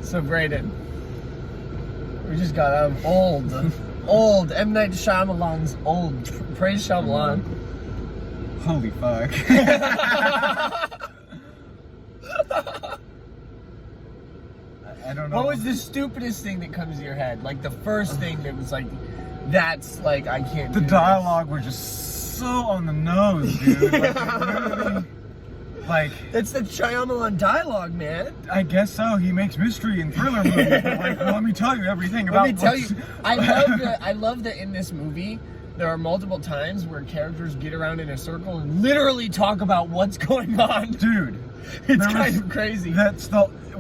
So Brayden, we just got out of old M. Night Shyamalan's old. Praise Shyamalan. Holy fuck. I don't know. What was the stupidest thing that comes to your head? Like the first thing that was like, that's like, I can't The do dialogue were just so on the nose, dude. Like, it's the Shyamalan dialogue, man. I guess so. He makes mystery and thriller movies. But like, let me tell you everything about. Let me tell you, I love that in this movie, there are multiple times where characters get around in a circle and literally talk about what's going on. Dude, It's kind of crazy. As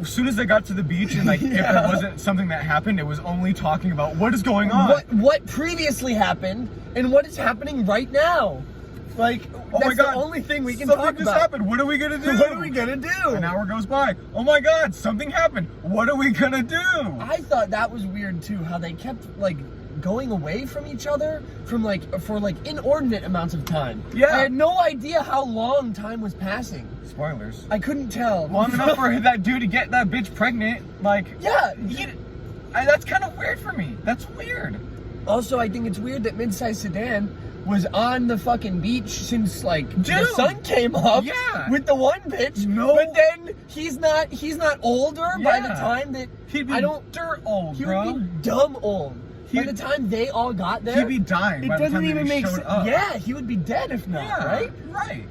soon as they got to the beach and like, if there wasn't something that happened, it was only talking about what is going on. What previously happened and what is happening right now. Like, oh that's my God, the only thing we can something talk just about. happened. What are we gonna do? What are we gonna do? An hour goes by. Oh my God, something happened. What are we gonna do? I thought that was weird too, how they kept like going away from each other for inordinate amounts of time. Yeah. I had no idea how long time was passing. Spoilers. I couldn't tell. Long enough for that dude to get that bitch pregnant. Like, yeah. That's kind of weird for me. That's weird. Also, I think it's weird that Midsize Sedan was on the fucking beach since like the sun came up. Yeah. With the one bitch. No. But then he's not older by the time that he'd be dirt old, he bro. would be dumb old. By the time they all got there, he'd be dying. It by the doesn't time even they make showed sense. up. Yeah, he would be dead if not, Yeah, right? Right.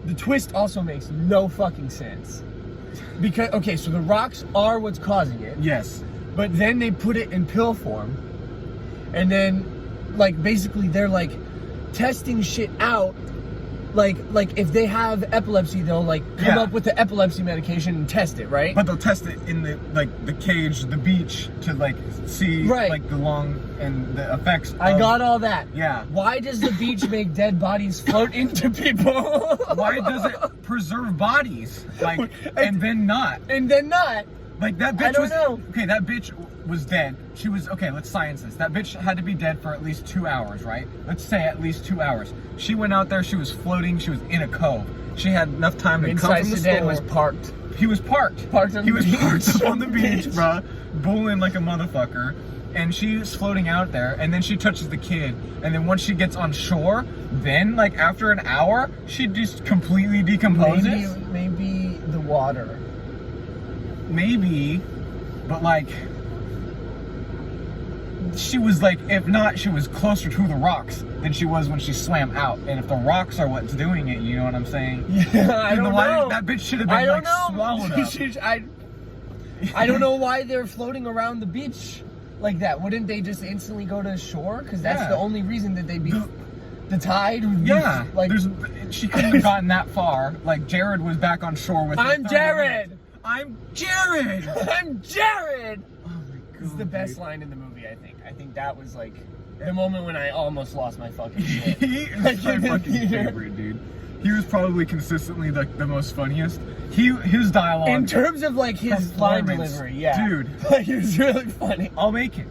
The twist also makes no fucking sense. Because okay, so the rocks are what's causing it. Yes. But then they put it in pill form. And then like basically they're like testing shit out. Like if they have epilepsy, they'll like come up with the epilepsy medication and test it, right? But they'll test it in the cage, the beach, to like see like the long and the effects. I got all that. Yeah. Why does the beach make dead bodies float into people? Why does it preserve bodies? Like and then not? And then not. Like that bitch I don't know. Okay, that bitch was dead. She was okay, let's science this. That bitch had to be dead for at least 2 hours, right? Let's say at least 2 hours. She went out there, she was floating, she was in a cove. She had enough time to come from the store. Was parked. He was parked. Parked on the beach. He was parked on the beach, bruh. Bowling like a motherfucker. And she's floating out there, and then she touches the kid. And then once she gets on shore, then like after an hour, she just completely decomposes. Maybe the water. Maybe, but like she was like, if not, she was closer to the rocks than she was when she swam out. And if the rocks are what's doing it, you know what I'm saying? Yeah, I don't know. That bitch should have been like swallowed up. I don't know why they're floating around the beach like that. Wouldn't they just instantly go to shore? Because that's the only reason that they'd be the tide would be like she couldn't have gotten that far. Like Jared was back on shore with I'm Jared! I'm Jared! I'm Jared! Oh my God. It's the best line in the movie, I think. I think that was like the moment when I almost lost my fucking shit. He is my fucking favorite, dude. He was probably consistently like the most funniest. His dialogue in terms of like his line delivery, dude. He was really funny. I'll make it.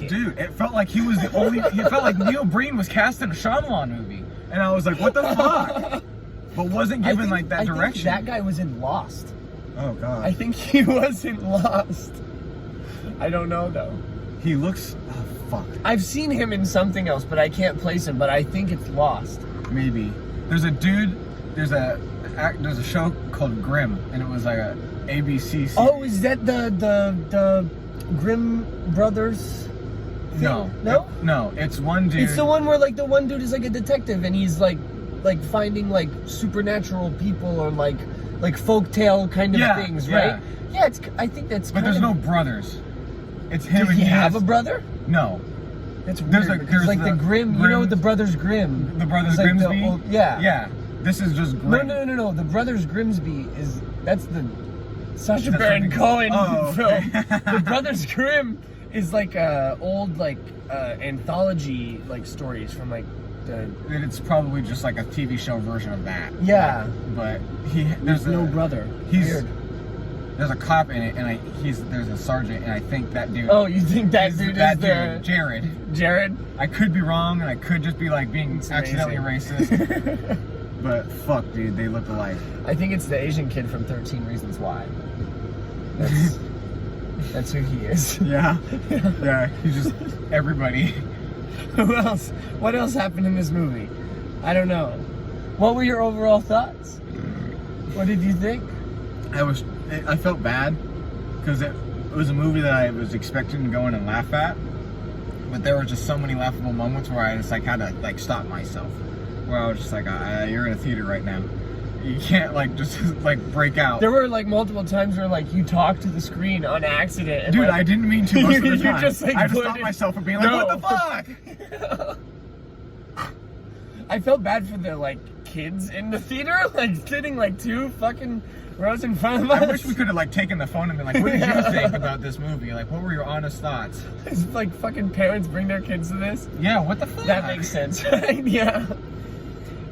Dude, it felt like he was the only. It felt like Neil Breen was cast in a Shyamalan movie, and I was like, what the fuck? But wasn't given like that direction. Think that guy was in Lost. Oh God. I think he was in Lost. I don't know though. He looks. Oh fuck. I've seen him in something else, but I can't place him. But I think it's Lost. Maybe. There's a dude. There's a show called Grimm, and it was like a ABC series. Oh, is that the Grimm brothers thing? No, it's one dude. It's the one where like the one dude is like a detective and he's like finding like supernatural people or like folktale kind of things, right? Yeah, I think that's. But there's no brothers. It's him. Does he have a brother? No. That's weird. There's like the Grimm. You know the Brothers Grimm. The Brothers Grimsby. Yeah. This is just Grimm. No. The Brothers Grimsby that's the Sacha Baron Cohen film. The Brothers Grimm is like old like anthology like stories from like the. It's probably just like a TV show version of that. Yeah. But there's no brother. Weird. There's a cop in it, and there's a sergeant, and I think that dude. Oh, you think that dude is the Jared? Jared? I could be wrong, and I could just be like being accidentally racist. But fuck, dude, they look alike. I think it's the Asian kid from 13 Reasons Why. That's who he is. Yeah. Yeah, he's just everybody. Who else? What else happened in this movie? I don't know. What were your overall thoughts? What did you think? I felt bad because it was a movie that I was expecting to go in and laugh at, but there were just so many laughable moments where I just like had to like stop myself. Where I was just like, you're in a theater right now. You can't like just like break out. There were like multiple times where like you talked to the screen on accident. And, dude, like, I didn't mean to most of the you time. just, like, I just put stopped it- myself from being like, No. what the fuck? I felt bad for the like kids in the theater, like sitting like 2 fucking rows in front of us. I wish we could have like taken the phone and been like, what did you think about this movie? Like, what were your honest thoughts? It's like fucking parents bring their kids to this. Yeah, what the fuck? That makes sense, right? Yeah.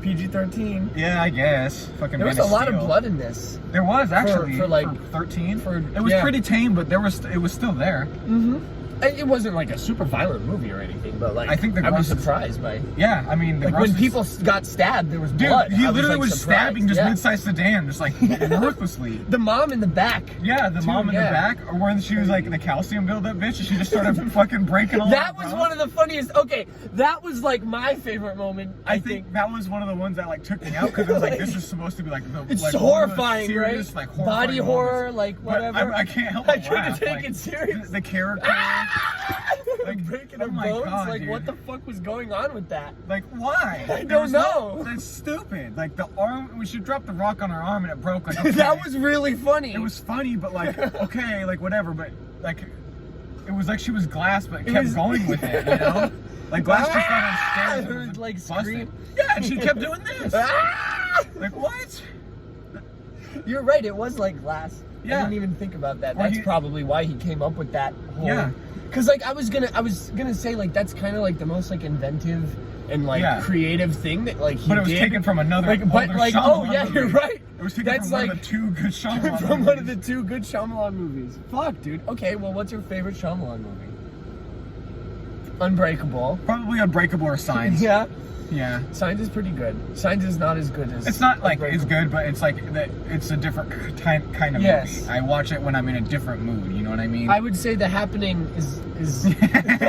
PG-13. Yeah, I guess. Fucking There was Man a lot Steel. of blood in this. There was actually for, like, 13. for- It was yeah. pretty tame, but it was still there. Mm-hmm. It wasn't like a super violent movie or anything, but like I think the I was gross- surprised by. Yeah, I mean, the Like when grossest- people got stabbed, there was Dude, blood. he I literally like, was surprised. stabbing just Yeah. mid-sized sedan, just like ruthlessly. The mom in the back. Yeah, the Too, mom in yeah. the back, or when she was like the calcium buildup bitch, and she just started fucking breaking all. That her was bones. one of the funniest. Okay, that was like my favorite moment. I think that was one of the ones that like took me out because it was like this is supposed to be like the It's like, horrifying, one of the serious, right? like horrifying Body horror, moments. like But whatever. I can't help I but couldn't laugh. take like, it serious. The character, like breaking oh her my bones. God, like dude. what the fuck was going on with that? Like why? I There was don't no- know. that's stupid. Like the arm, when she dropped the rock on her arm and it broke. Like okay. That was really funny. It was funny, but like okay, like whatever. But like it was like she was glass, but kept was- going with it. You know, like glass just got on I stairs. and heard, was like, busted. scream. Yeah, and she kept doing this. Like what? You're right. It was like glass. Yeah. I didn't even think about that. Or That's he- probably why he came up with that whole. Yeah. Cause like I was gonna say like that's kind of like the most like inventive and like Yeah. creative thing that like he But it was did. taken from another. Like, but older like Shyamalan oh yeah, movie. you're right. It was taken That's from one like of the 2 good Shyamalan from one of the movies. 2 good Shyamalan movies. Fuck, dude. Okay, well, what's your favorite Shyamalan movie? Unbreakable. Probably Unbreakable or Signs. Yeah. Yeah. Signs is pretty good. Signs is not as good as. It's not like it's Unbreakable. good, but it's like that. It's a different kind of Yes. movie. I watch it when I'm in a different mood. You know what I mean? I would say The Happening is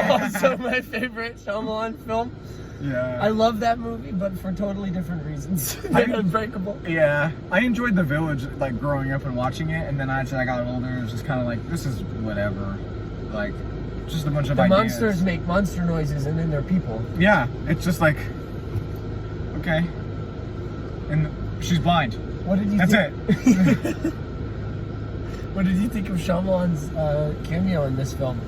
also my favorite Shyamalan film. Yeah. I love that movie, but for totally different reasons I- than Unbreakable. Yeah, I enjoyed The Village, like growing up and watching it, and then as I got older, it was just kind of like this is whatever, like just a bunch of The ideas. monsters make monster noises, and then they're people. Yeah, it's just like okay, and she's blind. What did you? That's think? What did you think of Shyamalan's cameo in this film?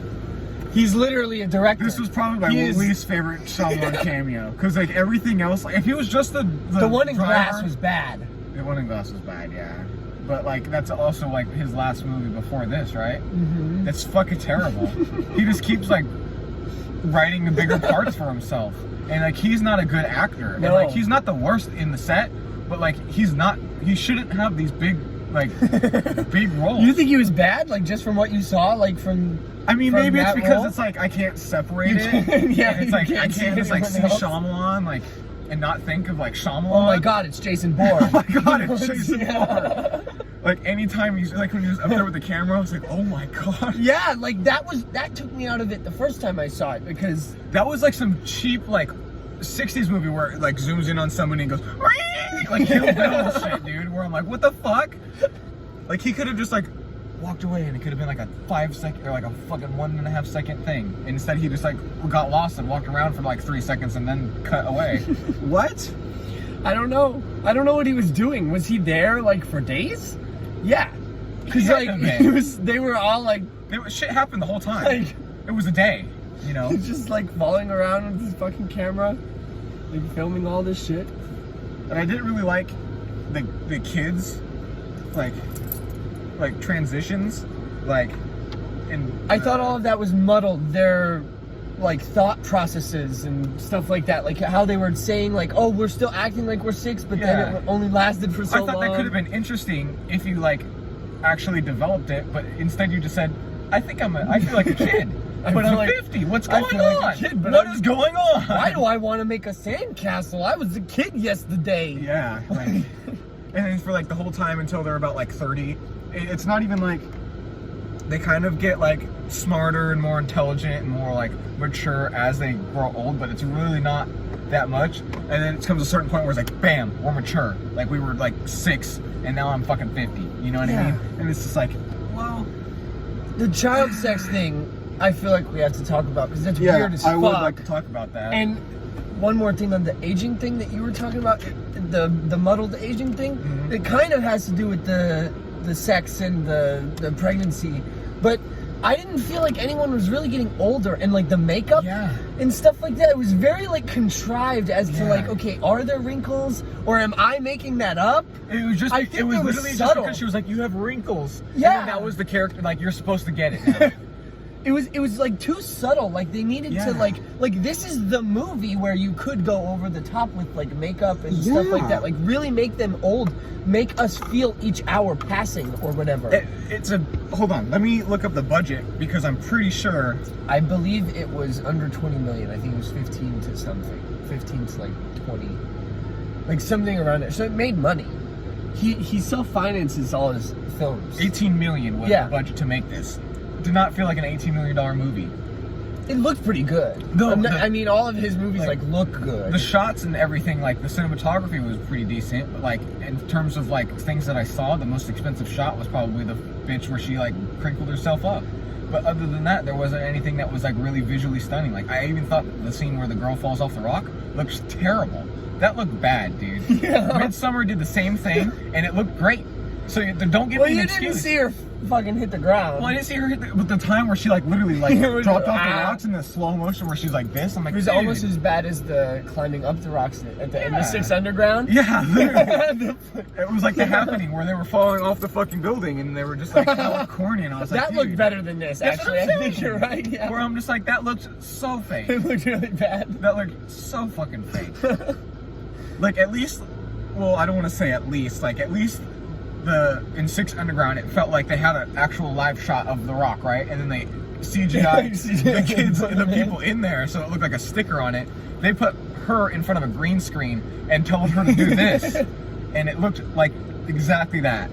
He's literally a director. This was probably my He is- least favorite Shyamalan cameo because like everything else, like if he was just the one in driver, Glass was bad. The One in Glass was bad, yeah. But like that's also like his last movie before this, right? Mm-hmm. That's fucking terrible. He just keeps like writing the bigger parts for himself, and like he's not a good actor. No. And like he's not the worst in the set, but like he's not. He shouldn't have these big like big roles. You think he was bad, like just from what you saw, like from? I mean, from maybe it's that because role? it's like I can't separate You it. can't- yeah, And it's you like I can't see can't just like see anyone else. Shyamalan like and not think of like Shyamalan. Oh my God, it's Jason Bourne. Oh my God, it's Jason Yeah. Bourne. Like anytime he's like when he was up there with the camera, I was like, oh my God. Yeah, like that took me out of it the first time I saw it because That was like some cheap like 60s movie where it like zooms in on somebody and goes like Kill Bill shit, dude. Where I'm like, what the fuck? Like he could have just like walked away and it could have been like a 5 second or like a fucking 1.5 second thing. And instead he just like got lost and walked around for like 3 seconds and then cut away. What? I don't know what he was doing. Was he there like for days? Yeah, because He had like to have been. they were all like Shit happened the whole time. Like- it was a day, you know. just like following around with his fucking camera, like filming all this shit. And I didn't really like the kids, like transitions, like. And I thought all of that was muddled. Their like thought processes and stuff like that, like how they were saying like, oh, we're still acting like we're 6, but Yeah. then it only lasted for so I long. thought that could have been interesting if you like actually developed it, but instead you just said, I feel like a kid. But I'm like 50. What's I going feel on? like a kid, but What I'm- is going on? Why do I want to make a sandcastle? I was a kid yesterday. Yeah. Like, and then for like the whole time until they're about like 30, it's not even like they kind of get like smarter and more intelligent and more like mature as they grow old, but it's really not that much. And then it comes a certain point where it's like, bam, we're mature. Like we were like 6 and now I'm fucking 50. You know what I mean? And it's just like, well, the child sex thing, I feel like we have to talk about because that's weird as fuck. I would like to talk about that. And one more thing on the aging thing that you were talking about, the muddled aging thing, Mm-hmm. it kind of has to do with the sex and the pregnancy, but I didn't feel like anyone was really getting older, and like the makeup and stuff like that, it was very like contrived as to like, okay, are there wrinkles or am I making that up? It was just, I think it was it was literally subtle. just because she was like, you have wrinkles. Yeah. And then that was the character, like, you're supposed to get it now. It was like too subtle. Like they needed to like this is the movie where you could go over the top with like makeup and stuff like that. Like really make them old, make us feel each hour passing or whatever. It's a, hold on, let me look up the budget because I'm pretty sure. I believe it was under 20 million. I think it was 15 to something. 15 to like 20. Like something around there. So it made money. He self-finances all his films. 18 million was the budget to make this. Did not feel like an $18 million movie. It looked pretty good. No, I mean, all of his movies like look good. The shots and everything, like the cinematography was pretty decent, but like in terms of like things that I saw, the most expensive shot was probably the bitch where she like crinkled herself up. But other than that, there wasn't anything that was like really visually stunning. Like I even thought the scene where the girl falls off the rock looks terrible. That looked bad, dude. Yeah. Midsommar did the same thing, and it looked great. So don't give me an excuse. Well, you didn't see her fucking hit the ground. Well, I didn't see her hit but the time where she like literally like dropped off the rocks in the slow motion where she's like this. I'm like, it was almost as bad as the climbing up the rocks at the end of 6 Underground. Yeah, literally. It was like The Happening where they were falling off the fucking building and they were just like all corny, and I was like, that looked better than this. Actually, I think you're right. Yeah. Where I'm just like, that looks so fake. It looked really bad. That looked so fucking fake. Like at least, well, I don't want to say at least in 6 Underground, it felt like they had an actual live shot of the rock, right? And then they CGI'd the kids, the people in there, so it looked like a sticker on it. They put her in front of a green screen and told her to do this, and it looked like exactly that.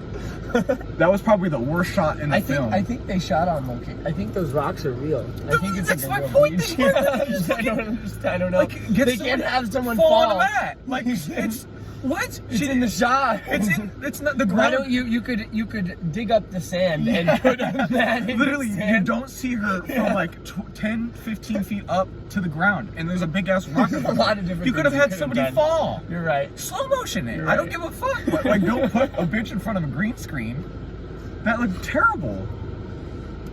That was probably the worst shot in the film. I think they shot on location. I think those rocks are real. I think it's that's like my a point. beach. I don't know. Like, they can't have someone fall fall on the mat. Like it's what? It's in the shot. It's not the ground. Why don't you could dig up the sand and put a mat in literally the sand. you don't see her from like 10 15 feet up to the ground, and there's a big ass rock. There's a lot of different you could have things had somebody fall. You're right. Slow motion it. You're I don't right. give a fuck. But like, don't put a bitch in front of a green screen. That looked terrible.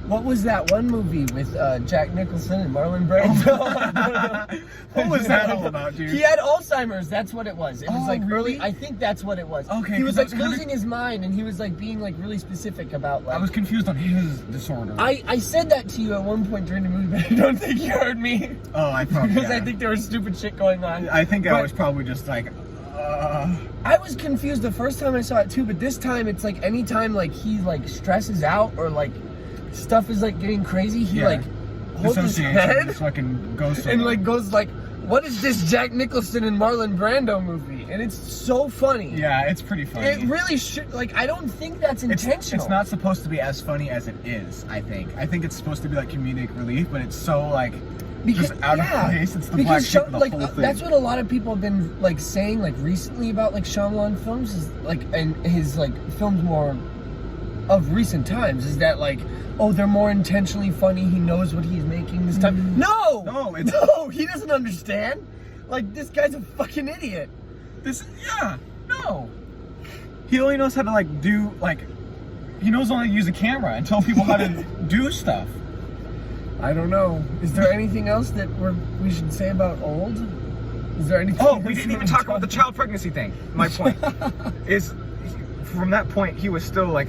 What was that one movie with Jack Nicholson and Marlon Brando? What was that all about, dude? He had Alzheimer's. That's what it was. It was like really? early. I think that's what it was. Okay, He was 'cause like I was losing his mind, and he was like being like really specific about like. I was confused on his disorder. I said that to you at one point during the movie, but I don't think you heard me. Oh, I probably. Because I think there was stupid shit going on. I think I was probably just like. I was confused the first time I saw it too, but this time it's like anytime like he like stresses out or like stuff is like getting crazy, he like holds his head just fucking goes and like goes like, what is this Jack Nicholson and Marlon Brando movie? And it's so funny. Yeah, it's pretty funny. It really should, like, I don't think that's intentional. It's not supposed to be as funny as it is, I think. I think it's supposed to be like comedic relief, but it's so like just out of place. It's the black sheep of the whole thing. That's what a lot of people have been like saying like recently about like Shyamalan films is like, and his like films more of recent times is that like, oh, they're more intentionally funny. He knows what he's making this time. No, he doesn't understand. Like, this guy's a fucking idiot. He only knows how to like do like, he knows only to use a camera and tell people how to do stuff. I don't know. Is there anything else that we should say about old? Is there anything? Oh, we didn't even talk about the child pregnancy thing. My point is, from that point, he was still like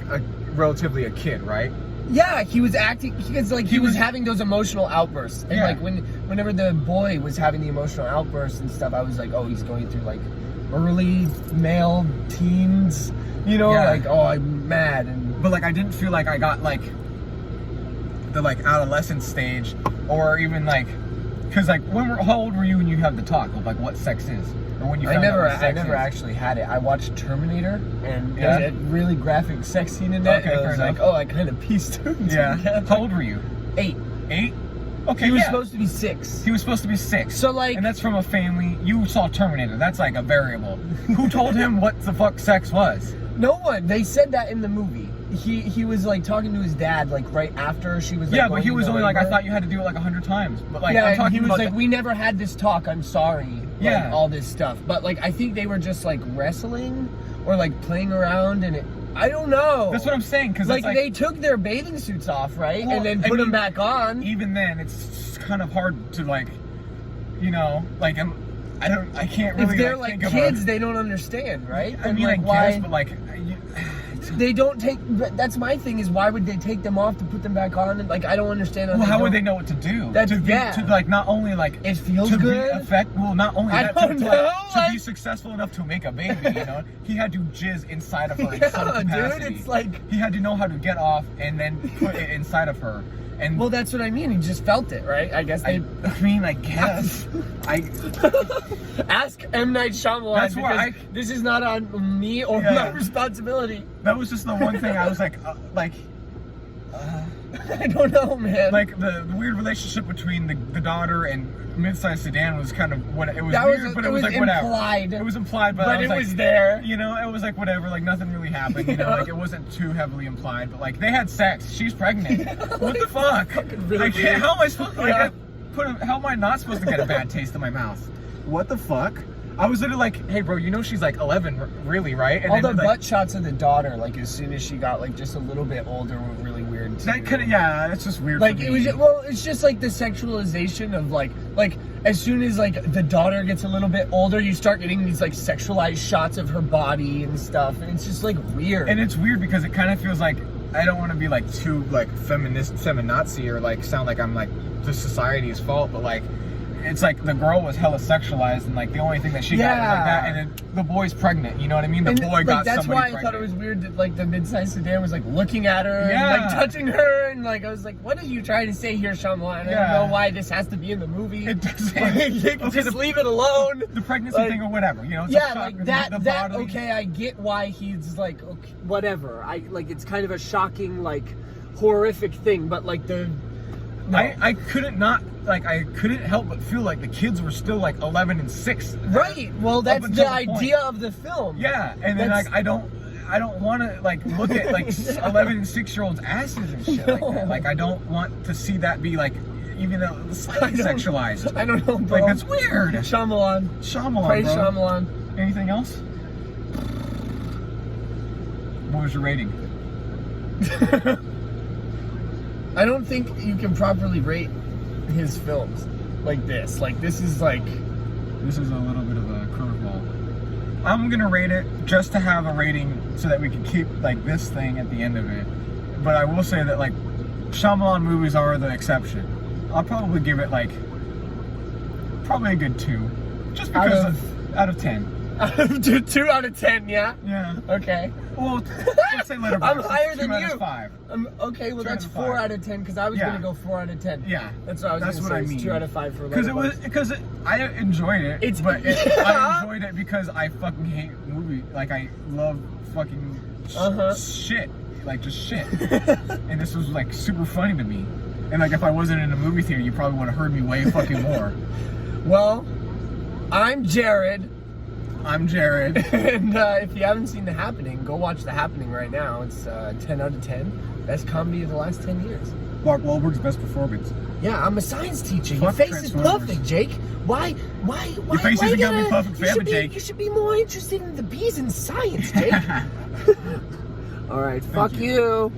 relatively a kid, right? Yeah, he was acting because like he was having those emotional outbursts, and like whenever the boy was having the emotional outbursts and stuff, I was like, oh, he's going through like early male teens, you know, like, oh, I'm mad, and but like I didn't feel like I got like the like adolescent stage, or even like, because like how old were you when you have the talk of like what sex is, or when you found out what sex I never is? actually had it. I watched Terminator, and Yeah? there's a really graphic sex scene in that. Okay, and I fair was enough. like, oh, I kind of pieced two Yeah. together. How old were you? 8. 8? Okay. He was yeah. supposed to be 6. He was supposed to be 6. So like, And that's from a family. You saw Terminator. That's like a variable. Who told him what the fuck sex was? no one. They said that in the movie. He was like talking to his dad like right after she was. Like, Yeah, but he going was into only like, I labor. thought you had to do it like 100 times. But like, Yeah, I'm and talking he was about like, we never had this talk. I'm sorry. Like, Yeah. all this stuff. But like, I think they were just like wrestling or like playing around, and I don't know. That's what I'm saying. Because Like, they took their bathing suits off, right, Well, and then I put them mean, back on. even then, it's kind of hard to like, you know, like I can't really. If they're like, like think kids, of they don't understand, right? I And, mean, like, I guess, but like, they don't take. That's my thing. Is why would they take them off to put them back on? And like, I don't understand. well, how would don't- they know what to do? That's- to be, yeah. to like not only like It feels to good. be well, not only I that don't to, know, to be like- successful enough to make a baby. You know, he had to jizz inside of her in some Yeah, capacity. dude, it's like. He had to know how to get off and then put it inside of her. And Well, that's what I mean. He just felt it, right? I guess they. I mean, I guess I. Ask M. Night Shyamalan. That's why because this is not on me or Yeah. my responsibility. That was just the one thing I was like. I don't know, man. Like the weird relationship between the daughter and mid-sized sedan was kind of what it was that weird, was, but it was like whatever. implied. It was implied, but I but was it like, was there. You know, it was like whatever, like nothing really happened. You know, Yeah. like it wasn't too heavily implied, but like they had sex. She's pregnant. What the fuck? Fucking really I can't. weird. How am I supposed to? Like, Yeah. how am I not supposed to get a bad taste in my mouth? What the fuck? I was literally like, hey, bro, you know she's like 11, really, right? And All the then, like, butt shots of the daughter, like as soon as she got like just a little bit older, were really weird too. that could, yeah, it's just weird. Like for it me. was, well, it's just like the sexualization of like as soon as like the daughter gets a little bit older, you start getting these like sexualized shots of her body and stuff, and it's just like weird. And it's weird because it kind of feels like I don't want to be like too like feminazi or like sound like I'm like just society's fault, but like it's like the girl was hella sexualized and like the only thing that she got was like that, and then the boy's pregnant. You know what I mean? The And, boy like, got that's somebody why pregnant. I thought it was weird that like the mid-sized sedan was like looking at her and Yeah. like touching her, and like I was like, what are you trying to say here, Shyamalan? I Yeah. don't know why this has to be in the movie. It doesn't. Like, you can Okay, just leave it alone. the pregnancy like- thing or whatever. You know? It's a Yeah, shock, like the that. bodily- Okay, I get why he's like, okay, whatever. I like it's kind of a shocking, like, horrific thing, but like the. No. I couldn't not like I couldn't help but feel like the kids were still like 11 and 6. Right. Well, that's until the the point. idea of the film. Yeah, and then That's- like I don't want to like look at like 11 and 6-year-olds asses and shit like that. Like I don't want to see that be like even though slightly sexualized. I don't know, bro. Like that's weird. Shyamalan. Shyamalan, Praise bro. Shyamalan. Anything else? What was your rating? I don't think you can properly rate his films like this. Like this is like. This is a little bit of a curveball. I'm gonna rate it just to have a rating so that we can keep like this thing at the end of it. But I will say that like Shyamalan movies are the exception. I'll probably give it like probably a good 2, just because out of 10. 2 out of 10, yeah? Yeah. Okay. Well, let's say Letterboxd. I'm higher than 2 out you. of 5. Okay, well 2 that's out of 4 5. out of 10 because I was Yeah. gonna go 4 out of 10. Yeah. That's what I was That's gonna what say. I It's mean. 2 out of 5 for Because I enjoyed it. Yeah. I enjoyed it because I fucking hate movie. Like I love fucking shit. Like just shit. And this was like super funny to me. And like if I wasn't in a movie theater, you probably would have heard me way fucking more. Well, I'm Jared. I'm Jared. And if you haven't seen The Happening, go watch The Happening right now. It's 10 out of 10. Best comedy of the last 10 years. Mark Wahlberg's best performance. Yeah, I'm a science teacher. Your Fuck face is Transformers. perfect, Jake. Why? Your face why isn't gonna be gotta- perfect you forever, should be- Jake. You should be more interested in the bees and science, Jake. All right, fuck you. you.